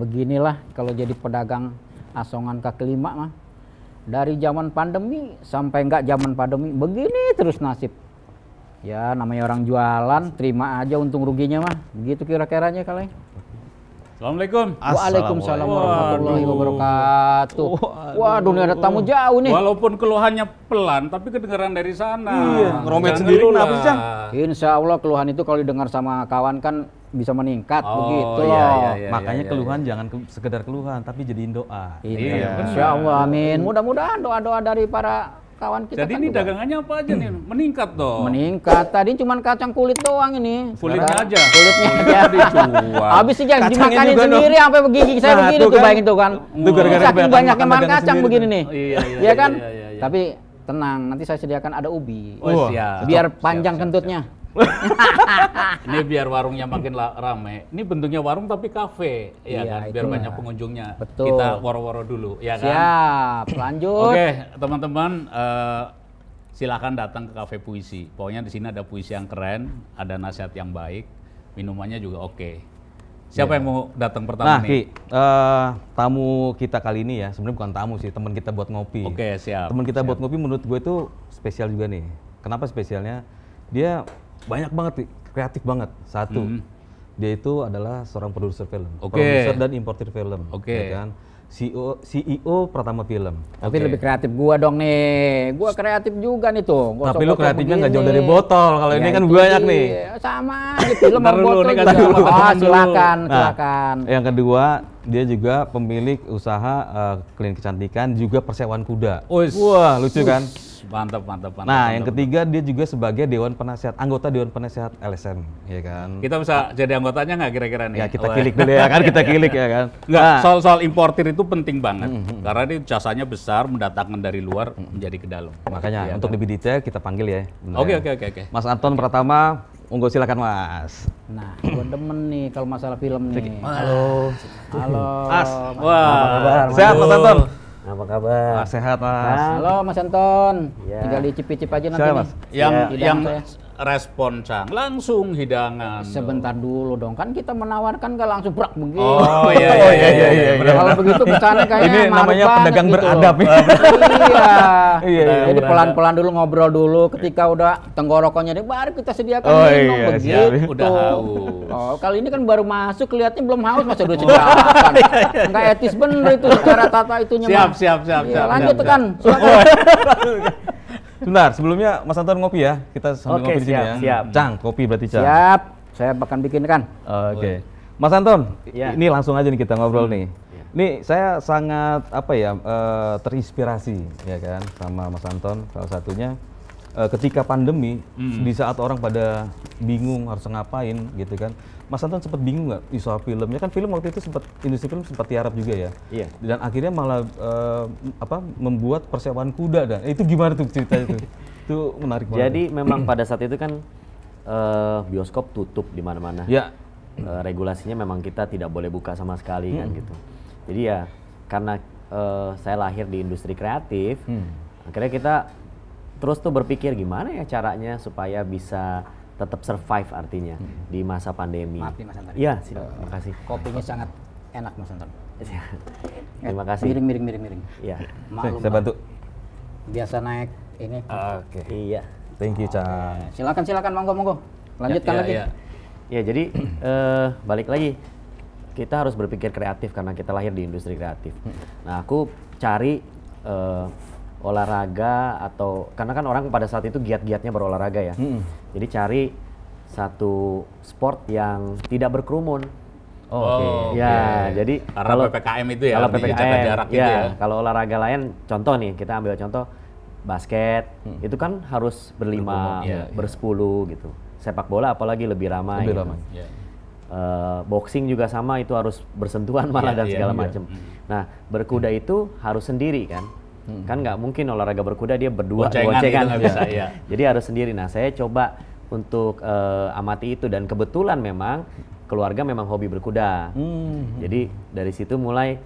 beginilah kalau jadi pedagang asongan kaki lima mah. Dari zaman pandemi sampai nggak zaman pandemi, begini terus nasib. Ya namanya orang jualan, terima aja untung ruginya mah. Begitu kira-kiranya kali. Assalamualaikum. Waalaikumsalam warahmatullahi wabarakatuh. Waduh, ini ada tamu jauh nih. Walaupun keluhannya pelan, tapi kedengaran dari sana. Iya, ngeromet sendiri kenapa sih, Cang? Insya Allah keluhan itu kalau didengar sama kawan kan bisa meningkat, begitu iya, loh. iya, Makanya iya, keluhan jangan sekedar keluhan, tapi jadiin doa. Iya, Insya Allah, amin. Mudah-mudahan doa-doa dari para kawan kita. Jadi kan ini juga dagangannya apa aja nih? Meningkat dong. meningkat. Tadi cuma kacang kulit doang ini. Kulitnya Sekarang aja. Kulitnya aja. Dijual. Habis sih jangan Kacangnya dimakanin juga sendiri sampai gigi saya Nah, begini tuh tuh kan. bayangin tuh kan. Itu gara-gara Saking kebanyakan banyaknya makan makan dagangan kacang sendiri begini tuh. nih. Iya, kan? iya. Tapi tenang, nanti saya sediakan ada ubi. Oh, siap. Biar Siap, panjang siap, kentutnya. Ini biar warungnya makin rame. Ini bentuknya warung tapi kafe, ya Iya, kan? Biar itulah. banyak pengunjungnya. Betul. Kita woro-woro dulu, ya kan? Siap, lanjut. Oke, teman-teman, silakan datang ke kafe puisi. Pokoknya di sini ada puisi yang keren, ada nasihat yang baik, minumannya juga oke. Siapa yang mau datang pertama Nah, nih? Ki, tamu kita kali ini ya, sebenarnya bukan tamu sih, teman kita buat ngopi. Oke, siap. Teman kita buat ngopi menurut gue itu spesial juga nih. Kenapa spesialnya? Dia banyak banget, Ki, kreatif banget. Satu, dia itu adalah seorang produser film, Oke. produser dan importer film, Oke. ya kan? CEO Pratama Film. Tapi Oke. lebih kreatif gua dong nih. Gua kreatif juga nih tuh. Tapi lu kreatifnya nggak jauh dari botol. Kalau ini kan itu banyak nih. Sama aja film Ntar sama dulu, botol nih, juga. kasih tepuk Oh, tangan dulu. silakan, Nah, silakan. yang kedua, dia juga pemilik usaha klinik kecantikan, juga persewaan kuda. Wis. Wah, lucu kan? Mantap, mantap, mantap. Nah, mantap, yang ketiga dia juga sebagai anggota Dewan Penasehat LSM, ya kan? Kita bisa jadi anggotanya nggak kira-kira nih? Ya kita Oh, kilik dulu ya kan, kita kilik ya kan. Nggak, Nah, soal importir itu penting banget. Karena ini jasanya besar, mendatangkan dari luar menjadi ke dalam. makanya Iya untuk kan? lebih detail kita panggil ya. bener Oke, ya. oke. Mas Anton Pratama, monggo silakan Mas. Nah, gua demen nih kalau masalah film nih. Halo. Halo. Mas. Wah, Sehat Mas Anton? Apa kabar? Sehat Mas. Halo Mas Anton. Ya. Tinggal dicicip-cicip aja nanti Siapa, nih. Mas? yang Hidangan saya. respon Cang langsung hidangan. Sebentar dulu dong, kan kita menawarkan gak langsung brak begitu. Oh iya. Kalau begitu kesana kayaknya Ini maruk namanya banget pedagang gitu beradab loh. ya. Iya. Iya, iya. Jadi pelan-pelan dulu ngobrol dulu. Ketika udah tenggorokannya baru kita sediakan Oh, minum iya, begitu. siap. Udah haus. Oh, kali ini kan baru masuk kelihatannya belum haus masa udah sediakan. Enggak etis bener itu secara tata itunya. Siap, mah. siap. Iya, lanjut siap. kan. Silakan. Sebentar, sebelumnya Mas Anton ngopi ya. Kita sambil Oke, ngopi di sini siap, ya. siap. Cang, kopi berarti Cang. Siap. Saya bahkan bikinkan. Oke. Mas Anton, Ya. ini langsung aja nih kita ngobrol nih. Nih saya sangat terinspirasi ya kan sama Mas Anton salah satunya ketika pandemi di saat orang pada bingung harus ngapain gitu kan. Mas Anton sempat bingung nggak di soal film? Ya kan film waktu itu industri film sempat tiarap juga ya. Iya. Dan akhirnya malah membuat persewaan kuda dan itu gimana tuh cerita itu? Itu menarik banget. Jadi memang pada saat itu kan bioskop tutup di mana-mana. Ya. Regulasinya memang kita tidak boleh buka sama sekali kan gitu. Jadi ya karena saya lahir di industri kreatif, akhirnya kita terus tuh berpikir gimana ya caranya supaya bisa tetap survive artinya di masa pandemi. Maaf nih, Mas Anton. Iya, terima kasih. Kopinya sangat enak Mas Anton. Terima kasih. Miring. Iya. Maklum. Saya bantu. Biasa naik ini. Oke. Iya. Thank you, Cang. Silakan monggo. Lanjutkan lagi. Ya jadi balik lagi kita harus berpikir kreatif karena kita lahir di industri kreatif. Nah aku cari olahraga atau karena kan orang pada saat itu giat-giatnya berolahraga ya. Jadi cari satu sport yang tidak berkerumun. Oh, Ya, jadi karena PPKM itu ya, kalau lebih PPKM, jaga jarak gitu ya. Kalau olahraga lain, contoh nih, kita ambil contoh basket, itu kan harus berlima, Iya, bersepuluh gitu. Sepak bola apalagi lebih ramai. Lebih gitu. ramai. Iya. Boxing juga sama, itu harus bersentuhan malah dan segala macam. Nah, berkuda itu harus sendiri kan. Kan nggak mungkin olahraga berkuda dia berdua Boncengan gitu kan. nggak bisa, iya. Jadi harus sendiri. Nah, saya coba untuk amati itu dan kebetulan memang keluarga memang hobi berkuda. Jadi dari situ mulai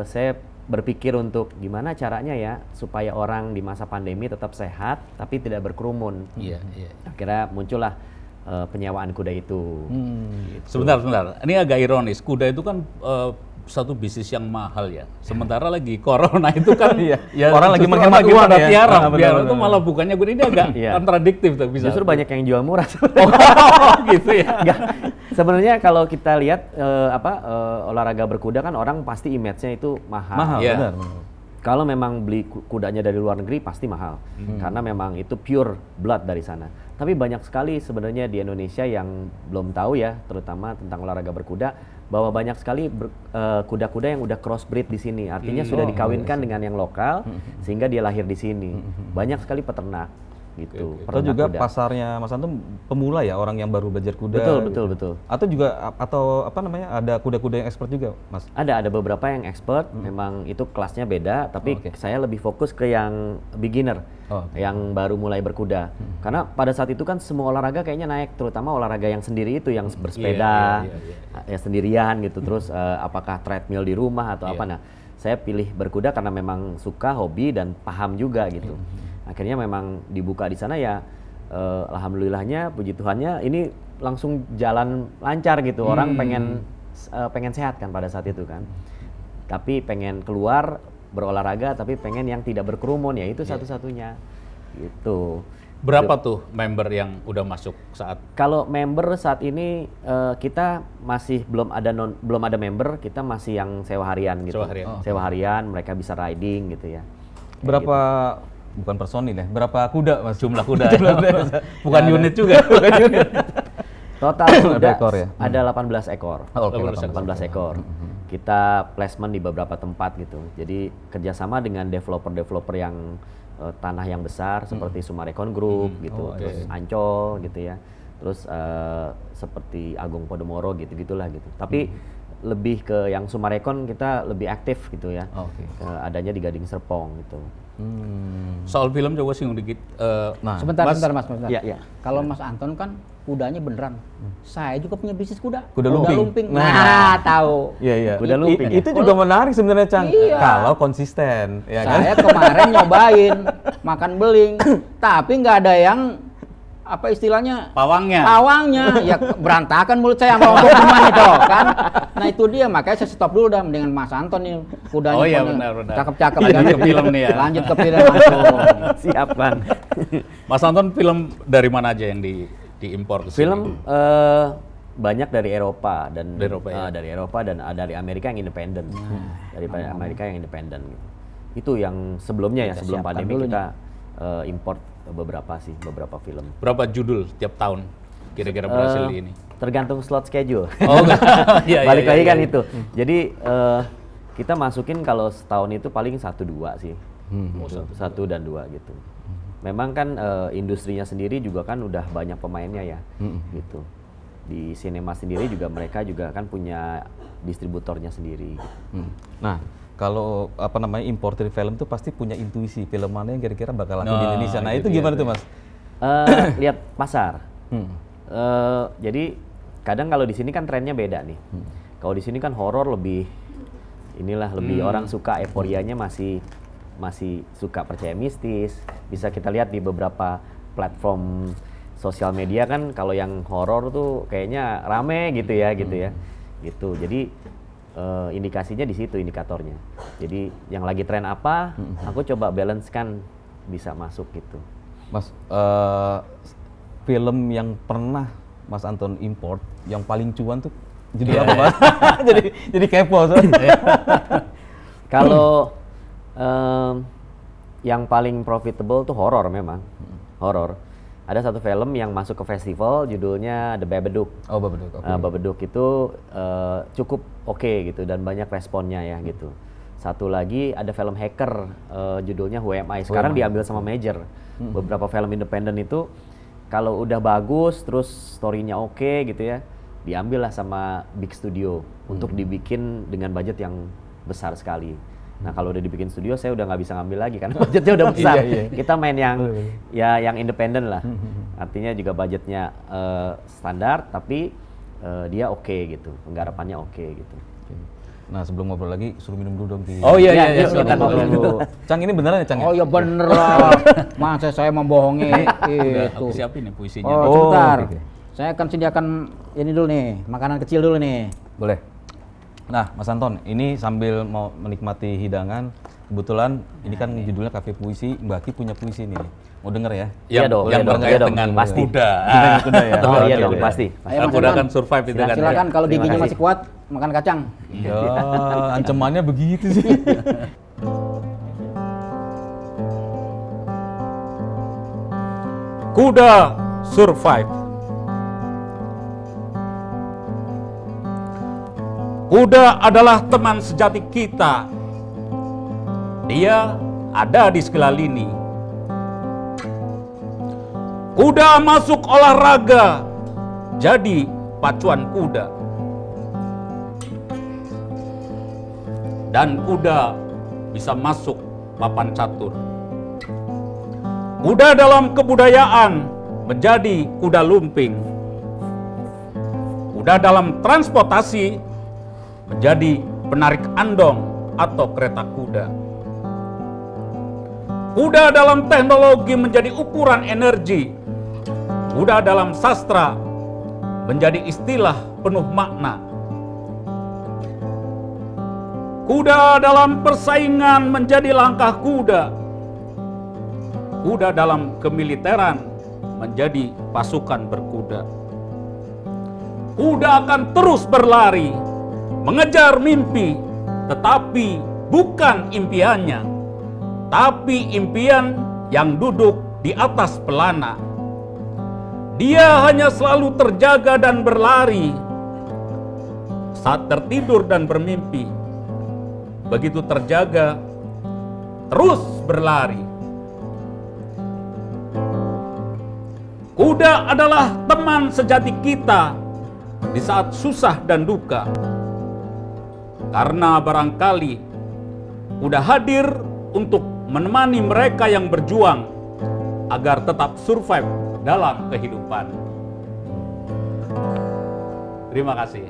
saya berpikir untuk gimana caranya ya supaya orang di masa pandemi tetap sehat tapi tidak berkerumun. Iya. Akhirnya muncullah penyewaan kuda itu. Sebentar. Ini agak ironis. Kuda itu kan satu bisnis yang mahal ya. Sementara lagi corona itu kan Iya. ya Orang lagi justru menghemat lagi uang pada ya. tiarap, Ah, benar, biar benar, itu benar. malah bukannya gue ini agak Iya. kontradiktif tuh bisa. Justru banyak yang jual murah. Oh, gitu ya. Enggak. Sebenarnya kalau kita lihat olahraga berkuda kan orang pasti image-nya itu mahal. Mahal, Iya. benar. Kalau memang beli kudanya dari luar negeri pasti mahal. Karena memang itu pure blood dari sana. Tapi banyak sekali sebenarnya di Indonesia yang belum tahu ya, terutama tentang olahraga berkuda, bahwa banyak sekali kuda-kuda yang udah crossbreed di sini. Artinya sudah dikawinkan dengan yang lokal sehingga dia lahir di sini. Banyak sekali peternak gitu. Atau peternak juga kuda. pasarnya Mas Anton pemula ya, orang yang baru belajar kuda. Betul, gitu. betul, betul. Atau juga atau apa namanya, ada kuda-kuda yang expert juga, Mas? Ada beberapa yang expert, memang itu kelasnya beda, tapi Oke. saya lebih fokus ke yang beginner, Oh, oke. yang baru mulai berkuda. Karena pada saat itu kan semua olahraga kayaknya naik, terutama olahraga yang sendiri itu, yang bersepeda, ya sendirian gitu. Terus apakah treadmill di rumah atau apa? Nah, saya pilih berkuda karena memang suka, hobi dan paham juga gitu. Akhirnya memang dibuka di sana ya. Alhamdulillahnya, puji Tuhannya, ini langsung jalan lancar gitu. Orang pengen sehat kan pada saat itu kan. Tapi pengen keluar berolahraga, tapi pengen yang tidak berkerumun, ya itu satu-satunya. Gitu. Berapa tuh member yang udah masuk saat? Kalau member saat ini kita masih belum ada member, kita masih yang sewa harian gitu. Sewa harian. Sewa harian, mereka bisa riding gitu ya. Kayak Berapa bukan personil ya? Berapa kuda, Mas? Jumlah kuda. Bukan unit juga. Total kuda Ada ekor ya? ada 18 ekor. Oh, oke, 18 ekor. Kita placement di beberapa tempat gitu. Jadi kerjasama dengan developer-developer yang tanah yang besar seperti Sumarekon Group gitu, terus Ancol gitu ya. Terus seperti Agung Podomoro gitu-gitulah gitu. Tapi lebih ke yang Sumarekon kita lebih aktif gitu ya. Oke. Adanya di Gading Serpong gitu. Soal film coba singgung dikit. Nah, Sebentar, Mas- sebentar Mas. Sebentar. Iya, iya. Kalau Mas Anton kan kudanya beneran. Saya juga punya bisnis kuda. Kuda lumping. Nah, tahu. Iya, iya. Kuda lumping ya? Itu juga menarik sebenarnya, Cang. Iya. Kalau konsisten, ya kan? Saya kemarin nyobain makan beling, tapi nggak ada yang apa istilahnya Pawangnya. ya berantakan mulut saya sama untuk teman itu kan. Nah itu dia, makanya saya stop dulu dah dengan Mas Anton nih kudanya. Oh iya, pokoknya benar. cakep-cakep. Lanjut ke film nih ya. Lanjut ke film langsung. Siap, Bang. Mas Anton film dari mana aja yang diimpor ke sini? Film banyak dari Eropa dan Dari Eropa, ya? dari Eropa dan dari Amerika yang independen. Dari Amerika yang independen gitu. Itu yang sebelumnya ya, Kita sebelum siapkan pandemi dulu kita import beberapa film. Berapa judul tiap tahun kira-kira berhasil di ini? Tergantung slot schedule. Oh, iya, Balik iya, lagi iya, kan iya. itu. Jadi kita masukin kalau setahun itu paling 1-2 sih. Gitu, 1 dan 2 gitu. Memang kan industrinya sendiri juga kan udah banyak pemainnya ya, gitu. Di sinema sendiri juga mereka juga kan punya distributornya sendiri. Nah, kalau apa namanya importer film tuh pasti punya intuisi film mana yang kira-kira bakal laku di Nah, Indonesia. Nah, itu itu dia gimana tuh. tuh, Mas? Lihat pasar. Hmm. Jadi kadang kalau di sini kan trennya beda nih. Kalau di sini kan horor lebih lebih orang suka, euforianya masih suka percaya mistis. Bisa kita lihat di beberapa platform sosial media kan kalau yang horor tuh kayaknya rame gitu ya. Gitu. Jadi indikasinya di situ indikatornya. Jadi yang lagi tren apa, aku coba balance kan bisa masuk gitu. Mas, film yang pernah Mas Anton import yang paling cuan tuh judul apa, Mas? jadi kepo soalnya. Kalau yang paling profitable tuh horor memang. Horor. Ada satu film yang masuk ke festival judulnya The Babadook. Oh, Babadook. Oke. Babadook itu cukup oke gitu dan banyak responnya ya gitu. Satu lagi ada film hacker judulnya Who Am I. Sekarang diambil sama Major. Beberapa film independen itu kalau udah bagus terus story-nya oke gitu ya, diambil lah sama big studio untuk dibikin dengan budget yang besar sekali. Nah kalau udah dibikin studio saya udah nggak bisa ngambil lagi karena budgetnya udah besar. Iya. Kita main yang independen lah. Artinya juga budgetnya standar tapi dia oke gitu, penggarapannya oke gitu. Nah, sebelum ngobrol lagi suruh minum dulu dong. Ki. Oh iya, Ya, iya, yuk silakan. kita ngobrol dulu. Cang, ini beneran ya, Cang? Oh ya bener lah. Masa saya membohongi Udah, itu. aku siapin nih puisinya. Oh, Oh, sebentar. oke. Saya akan sediakan ini dulu nih, makanan kecil dulu nih. Boleh. Nah, Mas Anton, ini sambil mau menikmati hidangan, kebetulan ini kan judulnya Cafe Puisi, Mbak Ki punya puisi nih. Mau denger ya? Iya dong, yang iya dong, berkaitan iya dong, dengan pasti. kuda. Kuda ya? Oh iya Oke, dong, oke. pasti. Ayo, Mas Kuda Anton. kan survive itu kan. Silakan kalau Terima giginya kasih. masih kuat makan kacang. Ya, ancamannya begitu sih. Kuda survive. Kuda adalah teman sejati kita. Dia ada di sekeliling. Kuda masuk olahraga, jadi pacuan kuda. Dan kuda bisa masuk papan catur. Kuda dalam kebudayaan menjadi kuda lumping. Kuda dalam transportasi menjadi penarik andong atau kereta kuda. Kuda dalam teknologi menjadi ukuran energi. Kuda dalam sastra menjadi istilah penuh makna. Kuda dalam persaingan menjadi langkah kuda. Kuda dalam kemiliteran menjadi pasukan berkuda. Kuda akan terus berlari, mengejar mimpi, tetapi bukan impiannya, tapi impian yang duduk di atas pelana. Dia hanya selalu terjaga dan berlari saat tertidur dan bermimpi. Begitu terjaga, terus berlari. Kuda adalah teman sejati kita di saat susah dan duka. Karena barangkali kuda hadir untuk menemani mereka yang berjuang agar tetap survive dalam kehidupan. Terima kasih.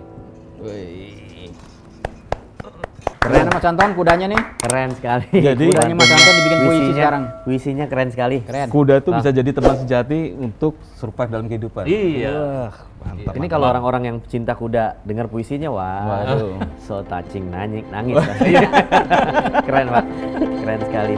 Keren Mas Anton kudanya nih. Keren sekali. Jadi, Kudanya Mas Anton dibikin puisi sekarang. Puisinya keren sekali. Keren. Kuda tuh bisa jadi teman sejati untuk survive dalam kehidupan. Iya. Wah, mantap. Ini kalau orang-orang yang cinta kuda dengar puisinya, wah, Waduh. so touching, nangis. Keren Pak, keren sekali.